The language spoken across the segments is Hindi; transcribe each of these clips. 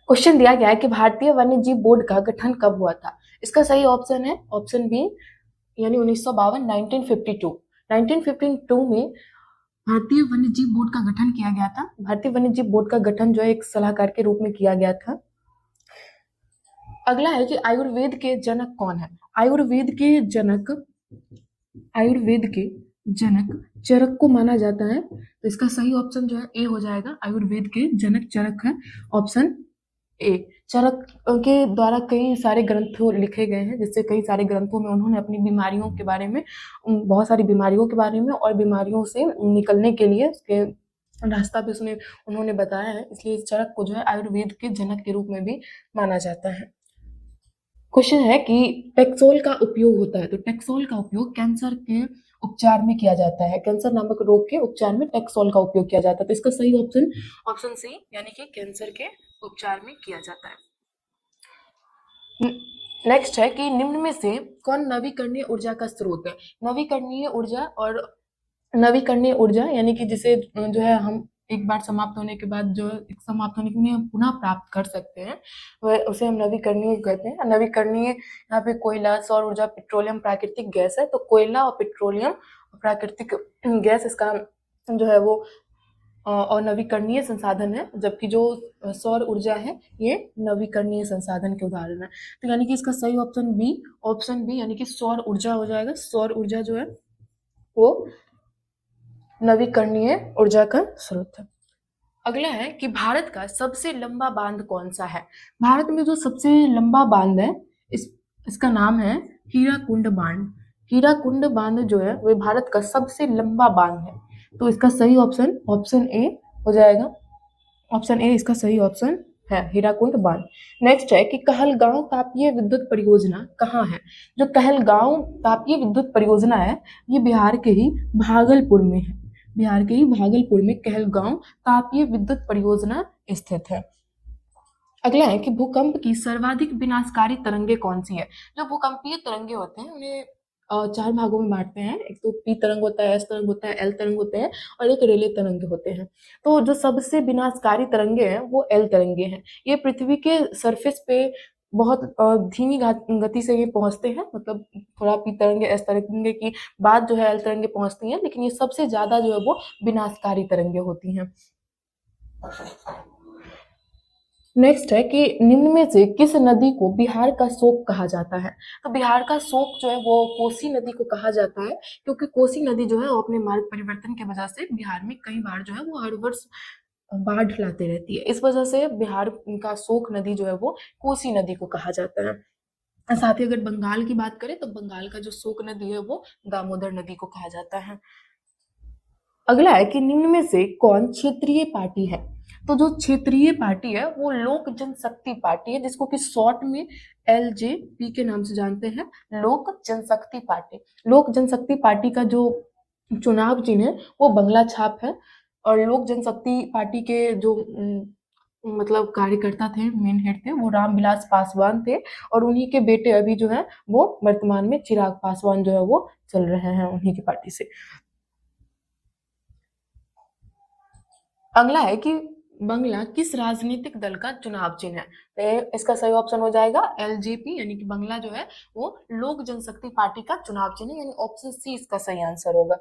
क्वेश्चन दिया गया है कि भारतीय वन्यजीव बोर्ड का गठन कब हुआ था। इसका सही ऑप्शन है ऑप्शन बी, यानी 1952, 1952। 1952 में भारतीय वन्यजीव बोर्ड का गठन किया गया था। भारतीय वन्यजीव बोर्ड का गठन जो है एक सलाहकार के रूप में किया गया था। अगला है कि आयुर्वेद के जनक कौन है। आयुर्वेद के जनक चरक को माना जाता है। तो इसका सही ऑप्शन जो है ए हो जाएगा। आयुर्वेद के जनक चरक है, ऑप्शन ए। चरक के द्वारा कई सारे ग्रंथ लिखे गए हैं, जिससे कई सारे ग्रंथों में उन्होंने अपनी बीमारियों के बारे में, बहुत सारी बीमारियों के बारे में और बीमारियों से निकलने के लिए उसके रास्ता भी उसने उन्होंने बताया है। इसलिए चरक को जो है आयुर्वेद के जनक के रूप में भी माना जाता है। क्वेश्चन है कि टेक्सोल का उपयोग होता है। तो टेक्सोल का उपयोग कैंसर के उपचार में किया जाता है। कैंसर नामक रोग के उपचार में टेक्सोल का उपयोग किया जाता है। तो इसका सही ऑप्शन ऑप्शन सी, यानी कि कैंसर के उपचार में किया जाता है। नेक्स्ट है कि निम्न में से कौन नवीकरणीय ऊर्जा का स्रोत है। नवीकरणीय ऊर्जा यानी कि जिसे जो है हम एक बार समाप्त होने के बाद जो समाप्त होने के लिए हम पुनः प्राप्त कर सकते हैं, वह उसे हम नवीकरणीय कहते हैं। नवीकरणीय यहाँ पे कोयला, सौर ऊर्जा, पेट्रोलियम, प्राकृतिक गैस है। तो कोयला और पेट्रोलियम, प्राकृतिक गैस इसका जो है वो और नवीकरणीय संसाधन है, जबकि जो सौर ऊर्जा है ये नवीकरणीय संसाधन के उदाहरण है। तो यानी कि इसका सही ऑप्शन बी यानी कि सौर ऊर्जा हो जाएगा। सौर ऊर्जा जो है वो नवीकरणीय ऊर्जा का स्रोत है। अगला है कि भारत का सबसे लंबा बांध कौन सा है। भारत में जो सबसे लंबा बांध है इसका नाम है हीराकुंड बांध। हीराकुंड बांध जो है वह भारत का सबसे लंबा बांध है। तो इसका सही ऑप्शन ए हो जाएगा। ऑप्शन ए इसका सही ऑप्शन है, हीराकुंड बांध। नेक्स्ट है कि कहलगांव तापीय विद्युत परियोजना कहाँ है। जो कहलगांव तापीय विद्युत परियोजना है ये बिहार के ही भागलपुर में है। बिहार के ही भागलपुर में कहलगांव तापीय विद्युत परियोजना स्थित है। अगला है कि भूकंप की सर्वाधिक विनाशकारी तरंगे कौन सी है। जो भूकंपीय तरंगे होते हैं उन्हें चार भागों में बांटते हैं। एक तो पी तरंग होता है, एस तरंग होता है, एल तरंग होते हैं और एक रेले तरंग होते हैं। तो जो सबसे विनाशकारी तरंगे हैं वो एल तरंगे हैं। ये पृथ्वी के सरफेस पे बहुत धीमी गति से ये पहुंचते हैं, मतलब थोड़ा पी तरंगे, एस तरंगे की बाद जो है एल तरंगे पहुंचती हैं, लेकिन ये सबसे ज्यादा जो है वो विनाशकारी तरंगे होती हैं। नेक्स्ट है कि निम्न में से किस नदी को बिहार का शोक कहा जाता है। तो बिहार का शोक जो है वो कोसी नदी को कहा जाता है, क्योंकि कोसी नदी जो है वो अपने मार्ग परिवर्तन की वजह से बिहार में कई बार जो है वो हर वर्ष बाढ़ लाते रहती है। इस वजह से बिहार का शोक नदी जो है वो कोसी नदी को कहा जाता है। साथ ही अगर बंगाल की बात करें तो बंगाल का जो शोक नदी है वो दामोदर नदी को कहा जाता है। अगला है कि निम्न में से कौन क्षेत्रीय पार्टी है। तो जो क्षेत्रीय पार्टी है वो लोक जनशक्ति पार्टी है, जिसको कि शॉर्ट में एलजेपी के नाम से जानते हैं, लोक जनशक्ति पार्टी। लोक जनशक्ति पार्टी का जो चुनाव चिन्ह है वो बंगला छाप है। और लोक जनशक्ति पार्टी के जो मतलब कार्यकर्ता थे, मेन हेड थे, वो रामविलास पासवान थे। और उन्हीं के बेटे अभी जो है वो वर्तमान में चिराग पासवान जो है वो चल रहे हैं उन्हीं की पार्टी से। अगला है कि बंगला किस राजनीतिक दल का चुनाव चिन्ह है। तो इसका सही ऑप्शन हो जाएगा एलजेपी, यानी कि बंगला जो है वो लोक जनशक्ति पार्टी का चुनाव चिन्ह, यानी ऑप्शन सी इसका सही आंसर होगा।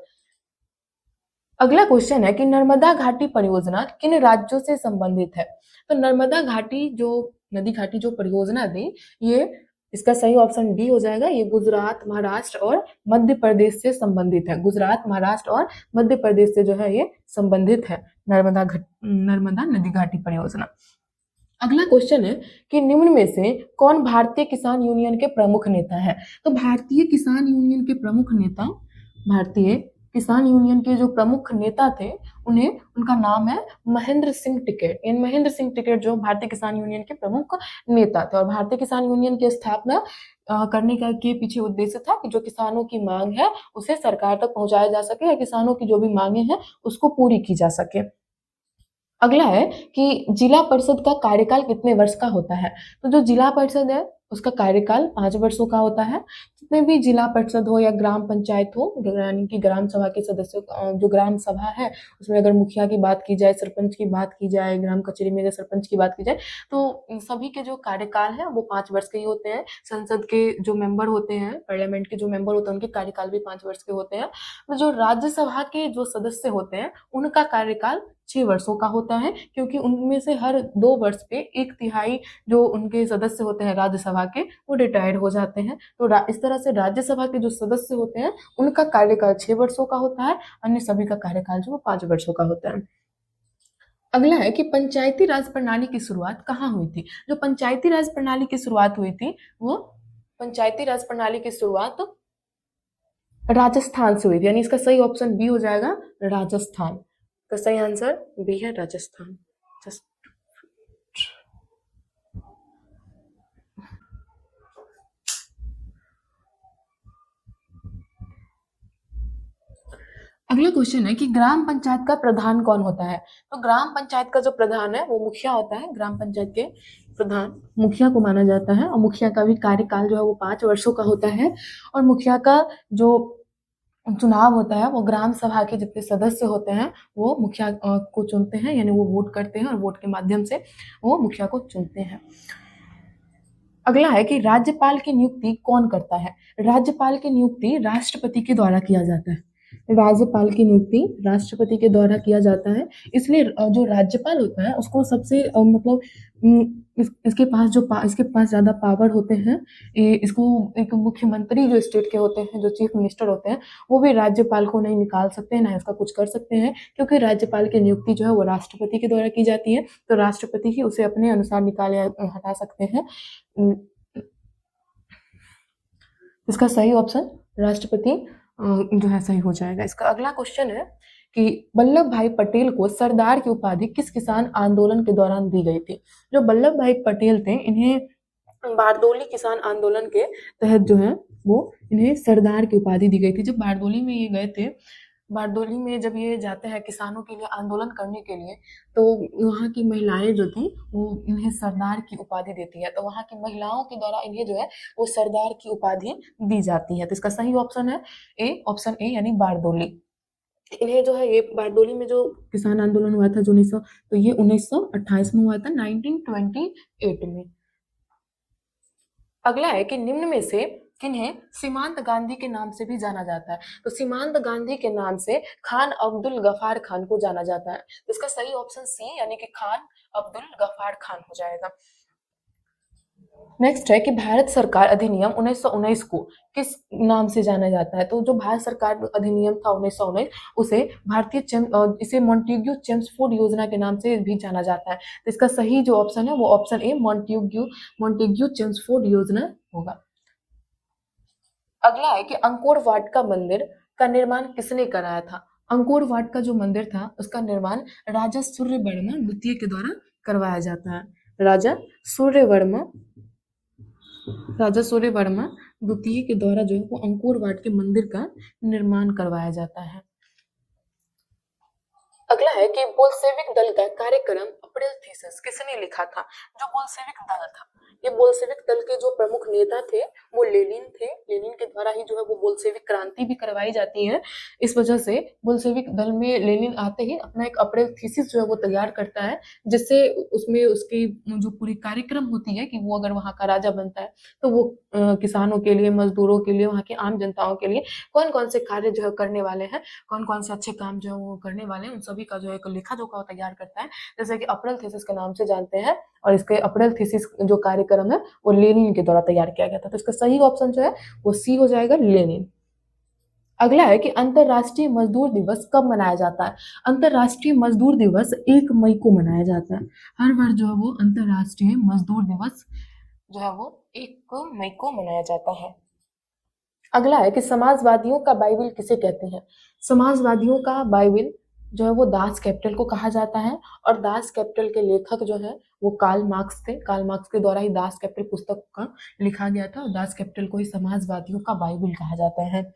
अगला क्वेश्चन है कि नर्मदा घाटी परियोजना किन राज्यों से संबंधित है। तो नर्मदा घाटी जो नदी घाटी जो परियोजना थी ये, इसका सही ऑप्शन डी हो जाएगा। ये गुजरात, महाराष्ट्र और मध्य प्रदेश से संबंधित है। गुजरात, महाराष्ट्र और मध्य प्रदेश से जो है ये संबंधित है, नर्मदा नदी घाटी परियोजना। अगला क्वेश्चन है कि निम्न में से कौन भारतीय किसान यूनियन के प्रमुख नेता है। तो भारतीय किसान यूनियन के प्रमुख नेता, भारतीय किसान यूनियन के जो प्रमुख नेता थे उनका नाम है महेंद्र सिंह टिकैत। इन महेंद्र सिंह टिकैत जो भारतीय किसान यूनियन के प्रमुख नेता थे। और भारतीय किसान यूनियन की स्थापना करने का के पीछे उद्देश्य था कि जो किसानों की मांग है उसे सरकार तक पहुंचाया जा सके, या किसानों की जो भी मांगे हैं उसको पूरी की जा सके। अगला है कि जिला परिषद का कार्यकाल कितने वर्ष का होता है। तो जो जिला परिषद है उसका कार्यकाल 5 वर्षों का होता है। जितने भी जिला परिषद हो या ग्राम पंचायत हो, यानी कि ग्राम सभा के सदस्यों जो ग्राम सभा है उसमें अगर मुखिया की बात की जाए, सरपंच की बात की जाए, ग्राम कचहरी में अगर सरपंच की बात की जाए, तो सभी के जो कार्यकाल है वो 5 वर्ष के ही होते हैं। संसद के जो मेंबर होते हैं, पार्लियामेंट के जो मेंबर होते हैं, उनके कार्यकाल भी 5 वर्ष के होते हैं। तो जो राज्यसभा के जो सदस्य होते हैं उनका कार्यकाल 6 वर्षों का होता है, क्योंकि उनमें से हर 2 वर्ष पे 1/3 जो उनके सदस्य होते हैं राज्यसभा के वो रिटायर हो जाते हैं। तो इस तरह से राज्यसभा के जो सदस्य होते हैं उनका कार्यकाल 6 वर्षों का होता है, अन्य सभी का कार्यकाल जो 5 वर्षों का होता है। अगला है कि पंचायती राज प्रणाली की शुरुआत कहाँ हुई थी। जो पंचायती राज प्रणाली की शुरुआत हुई थी वो पंचायती राज प्रणाली की शुरुआत राजस्थान से हुई थी, यानी इसका सही ऑप्शन बी हो जाएगा, राजस्थान। तो सही आंसर बी है, राजस्थान। अगला क्वेश्चन है कि ग्राम पंचायत का प्रधान कौन होता है। तो ग्राम पंचायत का जो प्रधान है वो मुखिया होता है। ग्राम पंचायत के प्रधान मुखिया को माना जाता है, और मुखिया का भी कार्यकाल जो है वो 5 वर्षों का होता है। और मुखिया का जो चुनाव होता है वो ग्राम सभा के जितने सदस्य होते हैं वो मुखिया को चुनते हैं, यानी वो वोट करते हैं और वोट के माध्यम से वो मुखिया को चुनते हैं। अगला है कि राज्यपाल की नियुक्ति कौन करता है। राज्यपाल की नियुक्ति राष्ट्रपति के द्वारा किया जाता है। राज्यपाल की नियुक्ति राष्ट्रपति के द्वारा किया जाता है। इसलिए जो राज्यपाल होता है उसको सबसे मतलब इसके पास इसके पास ज्यादा पावर होते हैं। इसको एक मुख्यमंत्री जो स्टेट के होते हैं, जो चीफ मिनिस्टर होते हैं, वो भी राज्यपाल को नहीं निकाल सकते हैं, ना इसका कुछ कर सकते हैं, क्योंकि राज्यपाल की नियुक्ति जो है वो राष्ट्रपति के द्वारा की जाती है। तो राष्ट्रपति ही उसे अपने अनुसार निकाल या हटा सकते हैं। इसका सही ऑप्शन राष्ट्रपति जो है सही हो जाएगा। इसका अगला क्वेश्चन है कि वल्लभ भाई पटेल को सरदार की उपाधि किस किसान आंदोलन के दौरान दी गई थी। जो वल्लभ भाई पटेल थे इन्हें बारदोली किसान आंदोलन के तहत जो है वो इन्हें सरदार की उपाधि दी गई थी। जब बारदोली में ये गए थे, बारदोली में जब ये जाते हैं किसानों के लिए आंदोलन करने के लिए, तो वहाँ की महिलाएं जो थी वो इन्हें सरदार की उपाधि देती है। तो वहाँ की महिलाओं के द्वारा इन्हें जो है वो सरदार की उपाधि दी जाती है। तो इसका सही ऑप्शन है ए, ऑप्शन ए, यानी बारदोली। इन्हें जो है ये बारदोली में जो किसान आंदोलन हुआ था जो 1928 में हुआ था, 1928 में। अगला है कि निम्न में से किन्हें सीमांत गांधी के नाम से भी जाना जाता है। तो सीमांत गांधी के नाम से खान अब्दुल गफार खान को जाना जाता है। तो इसका सही ऑप्शन सी, यानी कि खान अब्दुल गफार खान हो जाएगा। नेक्स्ट है कि भारत सरकार अधिनियम 1919 को किस नाम से जाना जाता है। तो जो भारत सरकार अधिनियम था 1919, उसे इसे मॉन्टेग्यू चेम्सफोर्ड योजना के नाम से भी जाना जाता है। तो इसका सही जो ऑप्शन है वो ऑप्शन ए, मॉन्टेग्यू चेम्सफोर्ड योजना होगा। अगला है कि अंकोर वाट का मंदिर का निर्माण किसने कराया था। अंकोर वाट का जो मंदिर था उसका निर्माण राजा सूर्यवर्मा द्वितीय के द्वारा करवाया जाता है। राजा सूर्यवर्मा द्वितीय के द्वारा जो है वो अंकोर वाट के मंदिर का निर्माण करवाया जाता है। अगला है कि बोल्शेविक दल का कार्यक्रम अप्रैल थीसिस किसने लिखा था। जो बोल्शेविक दल था, ये बोल्शेविक दल के जो प्रमुख नेता थे वो लेनिन थे। लेनिन के द्वारा ही जो है वो बोल्शेविक क्रांति भी करवाई जाती है। इस वजह से बोल्शेविक दल में लेनिन आते ही अपना एक अप्रैल थीसिस जो है वो तैयार करता है, जिससे उसमें उसकी जो पूरी कार्यक्रम होती है कि वो अगर वहाँ का राजा बनता है तो वो किसानों के लिए, मजदूरों के लिए, वहाँ की आम जनताओं के लिए कौन कौन से कार्य जो है करने वाले हैं, कौन कौन से अच्छे काम जो है वो करने वाले हैं, उन सभी का जो है एक लेखा जोखा तैयार करता है, जैसे कि अप्रैल थीसिस के नाम से जानते हैं। और इसके अप्रैल थीसिस जो कार्यक्रम है वो लेनिन के द्वारा तैयार किया गया था। तो इसका सही ऑप्शन जो है वो सी हो जाएगा, लेनिन। अगला है कि अंतरराष्ट्रीय मजदूर दिवस कब मनाया जाता है। अंतरराष्ट्रीय मजदूर दिवस 1 मई को मनाया जाता है। हर वर्ष जो है वो अंतरराष्ट्रीय मजदूर दिवस जो है वो 1 मई को मनाया जाता है। अगला है कि समाजवादियों का बाइबिल किसे कहते हैं। समाजवादियों का बाइबिल जो है वो दास कैपिटल को कहा जाता है, और दास कैपिटल के लेखक जो है वो कार्ल मार्क्स थे। कार्ल मार्क्स के द्वारा ही दास कैपिटल पुस्तक का लिखा गया था, और दास कैपिटल को ही समाजवादियों का बाइबिल कहा जाता है।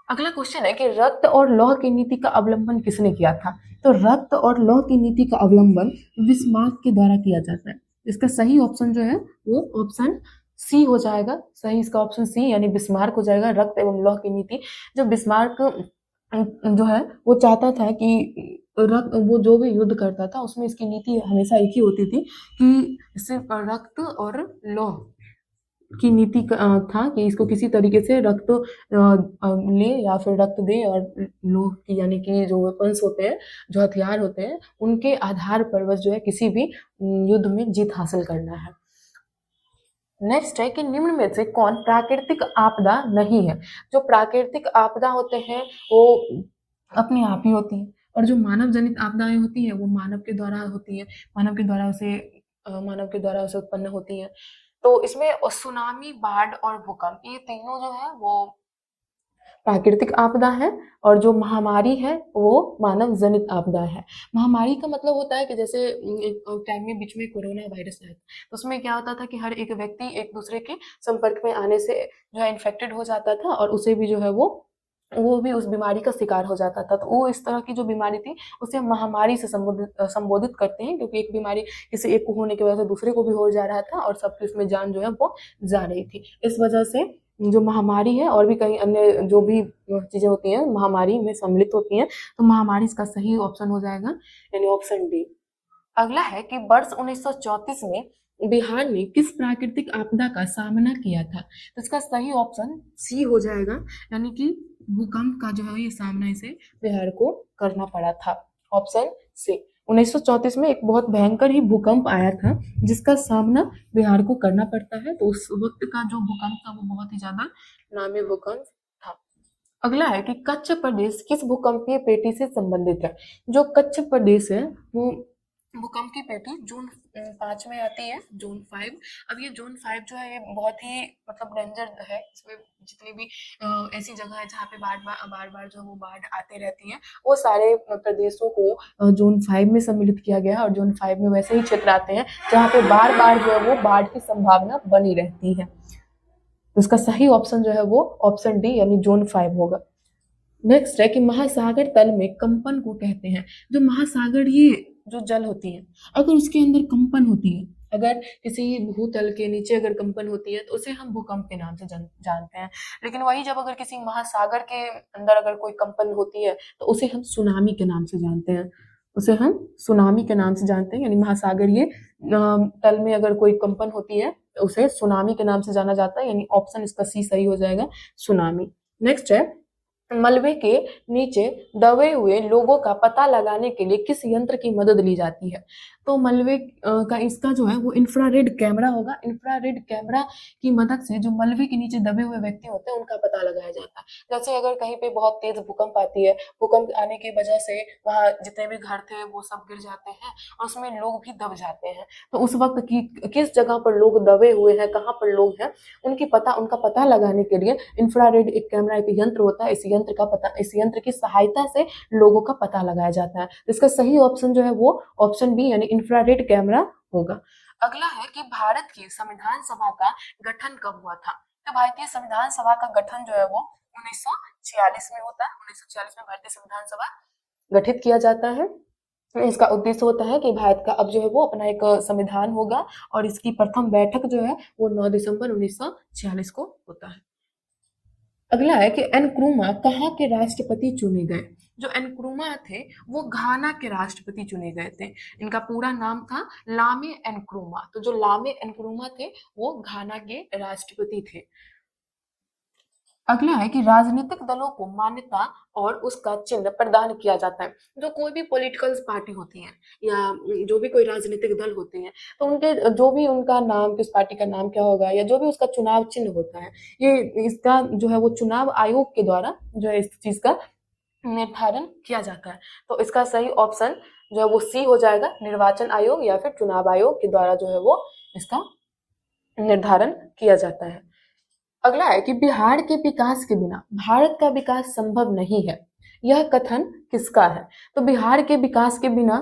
अगला क्वेश्चन है कि रक्त और लौह की नीति का अवलंबन किसने किया था। तो रक्त और लौह की नीति का अवलंबन बिस्मार्क के द्वारा किया जाता है। इसका सही ऑप्शन जो है वो ऑप्शन सी हो जाएगा। सही इसका ऑप्शन सी यानी बिस्मार्क हो जाएगा। रक्त एवं लौह की नीति, जो बिस्मार्क जो है वो चाहता था कि रक्त, वो जो भी युद्ध करता था उसमें इसकी नीति हमेशा एक ही होती थी कि सिर्फ रक्त और लौह की नीति था कि इसको किसी तरीके से रक्त ले या फिर रक्त दे, और लोह की यानी कि जो वेपन्स होते हैं, जो हथियार होते हैं, उनके आधार पर बस जो है किसी भी युद्ध में जीत हासिल करना है। नेक्स्ट है कि निम्न में से कौन प्राकृतिक आपदा नहीं है। जो प्राकृतिक आपदा होते हैं वो अपने आप ही होती हैं, और जो मानव जनित आपदाएं होती है वो मानव के द्वारा होती है, मानव के द्वारा उसे उत्पन्न होती है। तो इसमें सुनामी, बाढ़ और भूकंप, ये तीनों जो है वो प्राकृतिक आपदा है, और जो महामारी है वो मानव जनित आपदा है। महामारी का मतलब होता है कि जैसे एक टाइम में बीच में कोरोना वायरस आया, तो उसमें क्या होता था कि हर एक व्यक्ति एक दूसरे के संपर्क में आने से जो है इन्फेक्टेड हो जाता था, और उसे भी जो है वो भी उस बीमारी का शिकार हो जाता था। तो वो इस तरह की जो बीमारी थी उसे हम महामारी से संबोधित करते हैं, क्योंकि एक बीमारी किसी एक को होने की वजह से दूसरे को भी हो जा रहा था और सबकी उसमें जान जो है वो जा रही थी। इस वजह से जो महामारी है, और भी कई अन्य जो भी चीजें होती हैं महामारी में सम्मिलित होती हैं, तो महामारी इसका सही ऑप्शन हो जाएगा, यानी ऑप्शन डी। अगला है कि वर्ष 1934 में बिहार ने किस प्राकृतिक आपदा का सामना किया था। तो इसका सही ऑप्शन सी हो जाएगा, यानी कि भूकंप का जो है ये सामना इसे बिहार को करना पड़ा था। Option C. 1934 में एक बहुत भयंकर ही भूकंप आया था जिसका सामना बिहार को करना पड़ता है। तो उस वक्त का जो भूकंप था वो बहुत ही ज्यादा नामी भूकंप था। अगला है कि कच्छ प्रदेश किस भूकंपीय पेटी से संबंधित है। जो कच्छ प्रदेश है वो भूकंप की पेटी जोन 5 में आती है, जोन 5। अब ये जोन 5 जो है ये बहुत ही मतलब डेंजर है। इसमें जितनी भी ऐसी जगह है जहाँ पे बार बार जो वो बाढ़ आते रहती है, वो सारे प्रदेशों को जोन 5 में सम्मिलित किया गया है। और जोन 5 में वैसे ही क्षेत्र आते हैं जहाँ पे बार बार जो है वो बाढ़ की संभावना बनी रहती है। तो इसका सही ऑप्शन जो है वो ऑप्शन डी यानी जोन 5 होगा। नेक्स्ट है कि महासागर तल में कंपन को कहते हैं। जो महासागर ये जो जल होती है, अगर उसके अंदर कंपन होती है, अगर किसी भूतल के नीचे अगर कंपन होती है तो उसे हम भूकंप के नाम से जानते हैं। लेकिन वही जब अगर किसी महासागर के अंदर अगर कोई कंपन होती है तो उसे हम सुनामी के नाम से जानते हैं। उसे हम सुनामी के नाम से जानते हैं, यानी महासागर ये तल में अगर कोई कंपन होती है तो उसे सुनामी के नाम से जाना जाता है, यानी ऑप्शन इसका सी सही हो जाएगा, सुनामी। नेक्स्ट है मलबे के नीचे दबे हुए लोगों का पता लगाने के लिए किस यंत्र की मदद ली जाती है। तो मलबे का इसका जो है वो इंफ्रारेड कैमरा होगा। इंफ्रारेड कैमरा की मदद से जो मलबे के नीचे दबे हुए व्यक्ति होते हैं उनका पता लगाया जाता है। जैसे अगर कहीं पे बहुत तेज भूकंप आती है, भूकंप आने की वजह से वहाँ जितने भी घर थे वो सब गिर जाते हैं और उसमें लोग भी दब जाते हैं। तो उस वक्त की किस जगह पर लोग दबे हुए हैं, कहाँ पर लोग हैं, उनका पता लगाने के लिए इंफ्रारेड एक कैमरा, एक यंत्र होता है। इस यंत्र की सहायता से लोगों का पता लगाया जाता है। इसका सही ऑप्शन जो है वो ऑप्शन बी यानी इंफ्रारेड कैमरा होगा। अगला है कि भारत की संविधान सभा का गठन कब हुआ था। तो भारतीय संविधान सभा का गठन जो है वो 1946 में होता है। 1946 में भारतीय संविधान सभा गठित किया जाता है। इसका उद्देश्य होता है कि भारत का अब जो है वो अपना एक संविधान होगा, और इसकी प्रथम बैठक जो है वो 9 दिसंबर 1946 को होता है। अगला है कि एनक्रूमा कहाँ के राष्ट्रपति चुने गए। जो एनक्रूमा थे वो घाना के राष्ट्रपति चुने गए थे। इनका पूरा नाम था लामे एनक्रूमा। तो जो लामे एनक्रूमा थे वो घाना के राष्ट्रपति थे। अगला है कि राजनीतिक दलों को मान्यता और उसका चिन्ह प्रदान किया जाता है। जो कोई भी पॉलिटिकल पार्टी होती है या जो भी कोई राजनीतिक दल होते हैं, तो उनके जो भी उनका नाम, किस पार्टी का नाम क्या होगा, या जो भी उसका चुनाव चिन्ह होता है, ये इसका जो है वो चुनाव आयोग के द्वारा जो है इस चीज का निर्धारण किया जाता है। तो इसका सही ऑप्शन जो है वो सी हो जाएगा, निर्वाचन आयोग या फिर चुनाव आयोग के द्वारा जो है वो इसका निर्धारण किया जाता है। अगला है कि बिहार के विकास के बिना भारत का विकास संभव नहीं है। यह कथन किसका है। तो बिहार के विकास के बिना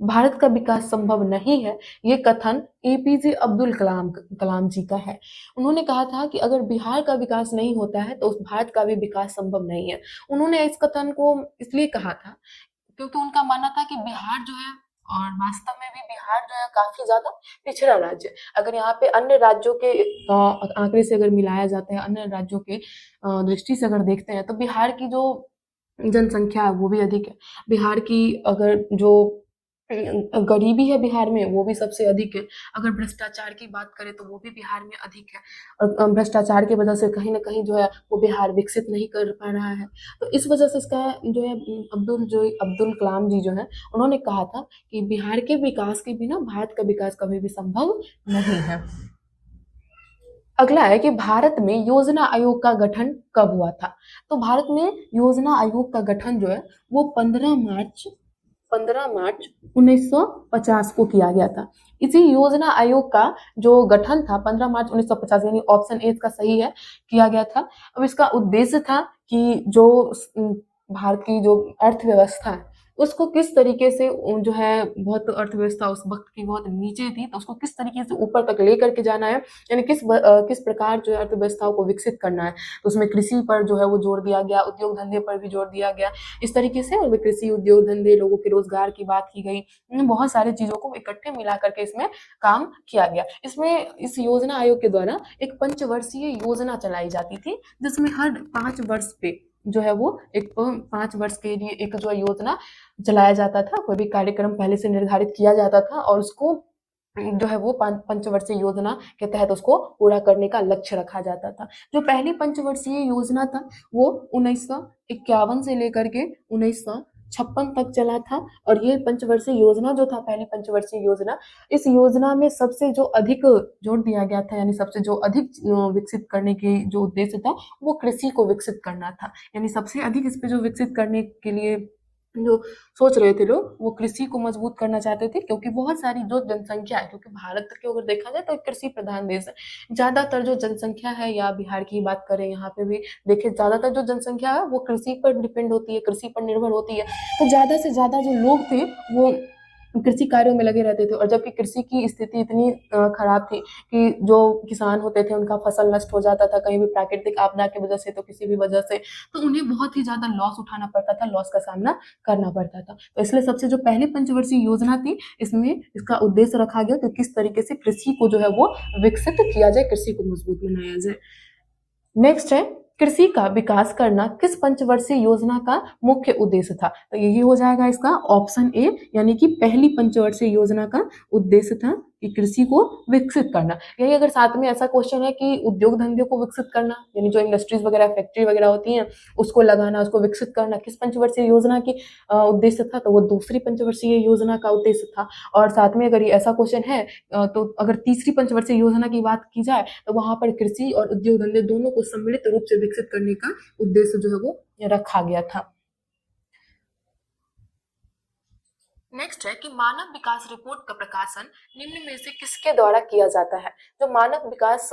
भारत का विकास संभव नहीं है, ये कथन एपीजे अब्दुल कलाम जी का है। उन्होंने कहा था कि अगर बिहार का विकास नहीं होता है तो उस भारत का भी विकास संभव नहीं है। उन्होंने इस कथन को इसलिए कहा था क्योंकि उनका मानना था कि बिहार जो है और वास्तव में भी बिहार जो है काफ़ी ज़्यादा पिछड़ा राज्य है। अगर यहाँ पे अन्य राज्यों के आंकड़े से अगर मिलाया जाता है, अन्य राज्यों के दृष्टि से अगर देखते हैं तो बिहार की जो जनसंख्या है वो भी अधिक है। बिहार की अगर जो गरीबी है बिहार में वो भी सबसे अधिक है। अगर भ्रष्टाचार की बात करें तो वो भी बिहार में अधिक है और भ्रष्टाचार की वजह से कहीं न कहीं जो है वो बिहार विकसित नहीं कर पा रहा है। तो इस वजह से इसका जो है अब्दुल कलाम जी जो हैं उन्होंने कहा था कि बिहार के विकास के बिना भारत का विकास कभी भी संभव नहीं है। अगला है कि भारत में योजना आयोग का गठन कब हुआ था? तो भारत में योजना आयोग का गठन जो है वो 15 मार्च 1950 को किया गया था। इसी योजना आयोग का जो गठन था 15 मार्च 1950 यानी ऑप्शन ए इसका सही है, किया गया था। अब इसका उद्देश्य था कि जो भारत की जो अर्थव्यवस्था है उसको किस तरीके से जो है बहुत अर्थव्यवस्था उस वक्त की बहुत नीचे थी तो उसको किस तरीके से ऊपर तक लेकर के जाना है, यानी किस प्रकार जो है अर्थव्यवस्थाओं को विकसित करना है। तो उसमें कृषि पर जो है वो जोर दिया गया, उद्योग धंधे पर भी जोर दिया गया। इस तरीके से और कृषि, उद्योग धंधे, लोगों के रोजगार की बात की गई। बहुत सारी चीजों को इकट्ठे मिला करके इसमें काम किया गया। इसमें इस योजना आयोग के द्वारा एक पंचवर्षीय योजना चलाई जाती थी जिसमें हर 5 वर्ष पे जो है वो एक 5 वर्ष के लिए एक जो योजना चलाया जाता था। कोई भी कार्यक्रम पहले से निर्धारित किया जाता था और उसको जो है वो पंचवर्षीय योजना के तहत उसको पूरा करने का लक्ष्य रखा जाता था। जो पहली पंचवर्षीय योजना था वो 1951 से लेकर के 1956 तक चला था और ये पंचवर्षीय योजना जो था, पहली पंचवर्षीय योजना, इस योजना में सबसे जो अधिक जोर दिया गया था यानी सबसे जो अधिक विकसित करने के जो उद्देश्य था वो कृषि को विकसित करना था। यानी सबसे अधिक इस पे जो विकसित करने के लिए जो सोच रहे थे लोग वो कृषि को मजबूत करना चाहते थे क्योंकि बहुत सारी जो जनसंख्या है, क्योंकि भारत को अगर देखा जाए तो एक कृषि प्रधान देश है। ज्यादातर जो जनसंख्या है या बिहार की बात करें यहाँ पे भी देखें, ज्यादातर जो जनसंख्या है वो कृषि पर डिपेंड होती है, कृषि पर निर्भर होती है। तो ज्यादा से ज्यादा जो लोग थे वो कृषि कार्यों में लगे रहते थे और जबकि कृषि की स्थिति इतनी खराब थी कि जो किसान होते थे उनका फसल नष्ट हो जाता था कहीं भी प्राकृतिक आपदा की वजह से तो किसी भी वजह से, तो उन्हें बहुत ही ज्यादा लॉस उठाना पड़ता था, लॉस का सामना करना पड़ता था। तो इसलिए सबसे जो पहले पंचवर्षीय योजना थी इसमें इसका उद्देश्य रखा गया कि किस तरीके से कृषि को जो है वो विकसित किया जाए, कृषि को मजबूत बनाया जाए। नेक्स्ट है कृषि का विकास करना किस पंचवर्षीय योजना का मुख्य उद्देश्य था? तो यही हो जाएगा इसका ऑप्शन ए, यानी कि पहली पंचवर्षीय योजना का उद्देश्य था कि कृषि को विकसित करना। यही अगर साथ में ऐसा क्वेश्चन है कि उद्योग धंधे को विकसित करना यानी जो इंडस्ट्रीज वगैरह, फैक्ट्री वगैरह होती हैं उसको लगाना, उसको विकसित करना किस पंचवर्षीय योजना की उद्देश्य था, तो वो दूसरी पंचवर्षीय योजना का उद्देश्य था। और साथ में अगर ये ऐसा क्वेश्चन है तो अगर तीसरी पंचवर्षीय योजना की बात की जाए तो वहां पर कृषि और उद्योग धंधे दोनों को सम्मिलित रूप से विकसित करने का उद्देश्य जो है वो रखा गया था। नेक्स्ट है कि मानव विकास रिपोर्ट का प्रकाशन निम्न में से किसके द्वारा किया जाता है? जो मानव विकास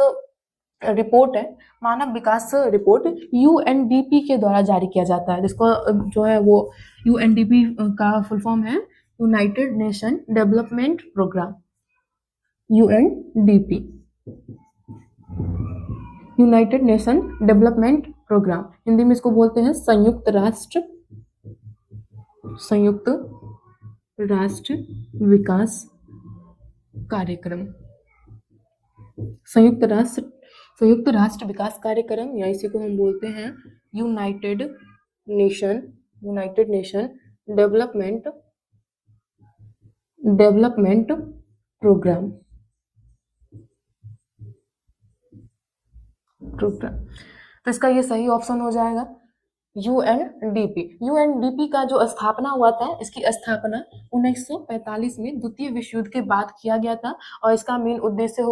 रिपोर्ट है, मानव विकास रिपोर्ट यूएनडीपी के द्वारा जारी किया जाता है, जिसको जो है वो यूएनडीपी का फुल फॉर्म है United Nation development programme, UNDP, United Nation development programme. Hindi में इसको बोलते हैं संयुक्त राष्ट्र विकास कार्यक्रम, संयुक्त राष्ट्र विकास कार्यक्रम, या इसी को हम बोलते हैं यूनाइटेड नेशन डेवलपमेंट प्रोग्राम। तो इसका ये सही ऑप्शन हो जाएगा यूएनडीपी का जो स्थापना हुआ था, इसकी स्थापना 1945 में द्वितीय विश्व युद्ध के बाद किया गया था और इसका मेन उद्देश्य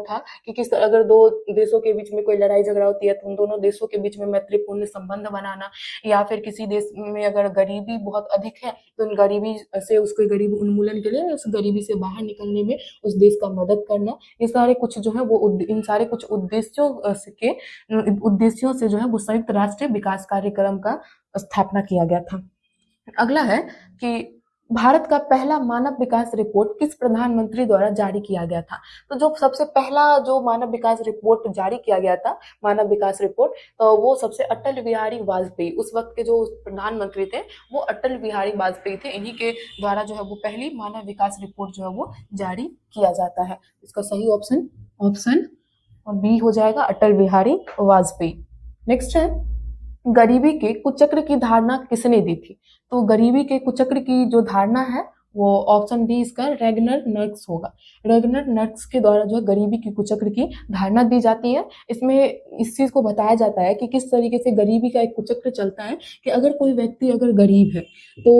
था कि किस अगर दो देशों के बीच में कोई लड़ाई झगड़ा होती है तो उन दोनों देशों के बीच में मैत्रीपूर्ण संबंध बनाना, या फिर किसी देश में अगर गरीबी बहुत अधिक है तो उन गरीबी से उसके गरीबी उन्मूलन के लिए उस गरीबी से बाहर निकलने में उस देश का मदद करना, ये सारे कुछ जो है वो इन सारे कुछ उद्देश्यों से जो है वो संयुक्त राष्ट्र विकास कार्यक्रम का स्थापना किया गया था। अगला है कि भारत का पहला मानव विकास रिपोर्ट किस प्रधानमंत्री द्वारा जारी किया गया था? तो जो सबसे पहला जो मानव विकास रिपोर्ट जारी किया गया था, मानव विकास रिपोर्ट, तो वो सबसे अटल बिहारी वाजपेयी, उस वक्त के जो प्रधानमंत्री थे वो अटल बिहारी वाजपेयी थे। इन्हीं के द्वारा जो है वो पहली मानव विकास रिपोर्ट जो है वो जारी किया जाता है। इसका सही ऑप्शन ऑप्शन बी हो जाएगा, अटल बिहारी वाजपेयी। नेक्स्ट है, गरीबी के कुचक्र की धारणा किसने दी थी? तो गरीबी के कुचक्र की जो धारणा है वो ऑप्शन बी इसका रैगनर नर्क्स होगा। रैगनर नर्क्स के द्वारा जो है गरीबी की कुचक्र की धारणा दी जाती है। इसमें इस चीज को बताया जाता है कि किस तरीके से गरीबी का एक कुचक्र चलता है कि अगर कोई व्यक्ति अगर गरीब है तो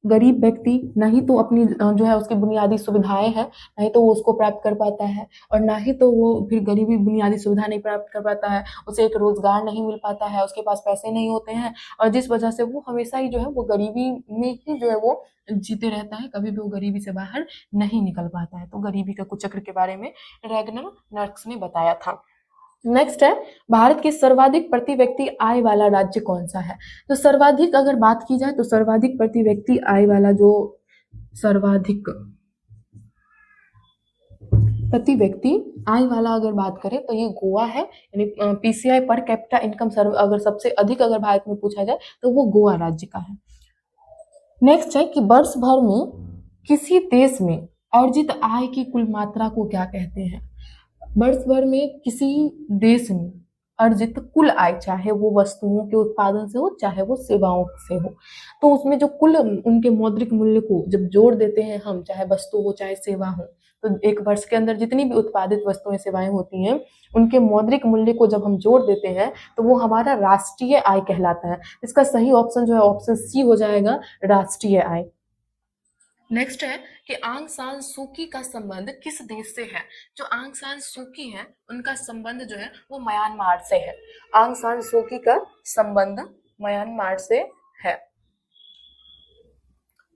गरीब व्यक्ति नहीं तो अपनी जो है उसकी बुनियादी सुविधाएं हैं, नहीं तो वो उसको प्राप्त कर पाता है, और ना ही तो वो फिर गरीबी बुनियादी सुविधा नहीं प्राप्त कर पाता है, उसे एक रोजगार नहीं मिल पाता है, उसके पास पैसे नहीं होते हैं, और जिस वजह से वो हमेशा ही जो है वो गरीबी में ही जो है वो जीते रहता है, कभी भी वो गरीबी से बाहर नहीं निकल पाता है। तो गरीबी का कुचक्र के बारे में रैगनर नर्क्स ने बताया था। नेक्स्ट है, भारत की सर्वाधिक प्रति व्यक्ति आय वाला राज्य कौन सा है? तो सर्वाधिक अगर बात की जाए तो सर्वाधिक प्रति व्यक्ति आय वाला जो सर्वाधिक प्रति व्यक्ति आय वाला अगर बात करें तो ये गोवा है, यानी पीसीआई पर कैपिटा इनकम अगर सबसे अधिक अगर भारत में पूछा जाए तो वो गोवा राज्य का है। नेक्स्ट है कि वर्ष भर में किसी देश में अर्जित आय की कुल मात्रा को क्या कहते हैं? वर्ष भर में किसी देश में अर्जित कुल आय, चाहे वो वस्तुओं के उत्पादन से हो चाहे वो सेवाओं से हो, तो उसमें जो कुल उनके मौद्रिक मूल्य को जब जोड़ देते हैं हम, चाहे वस्तु हो चाहे सेवा हो, तो एक वर्ष के अंदर जितनी भी उत्पादित वस्तुएं सेवाएं होती हैं उनके मौद्रिक मूल्य को जब हम जोड़ देते हैं तो वो हमारा राष्ट्रीय आय कहलाता है। इसका सही ऑप्शन जो है ऑप्शन सी हो जाएगा, राष्ट्रीय आय। नेक्स्ट है कि आंग सान सूकी का संबंध किस देश से है? जो आंग सान सूकी है उनका संबंध जो है वो म्यांमार से है। आंग सान सूकी का संबंध म्यांमार से है।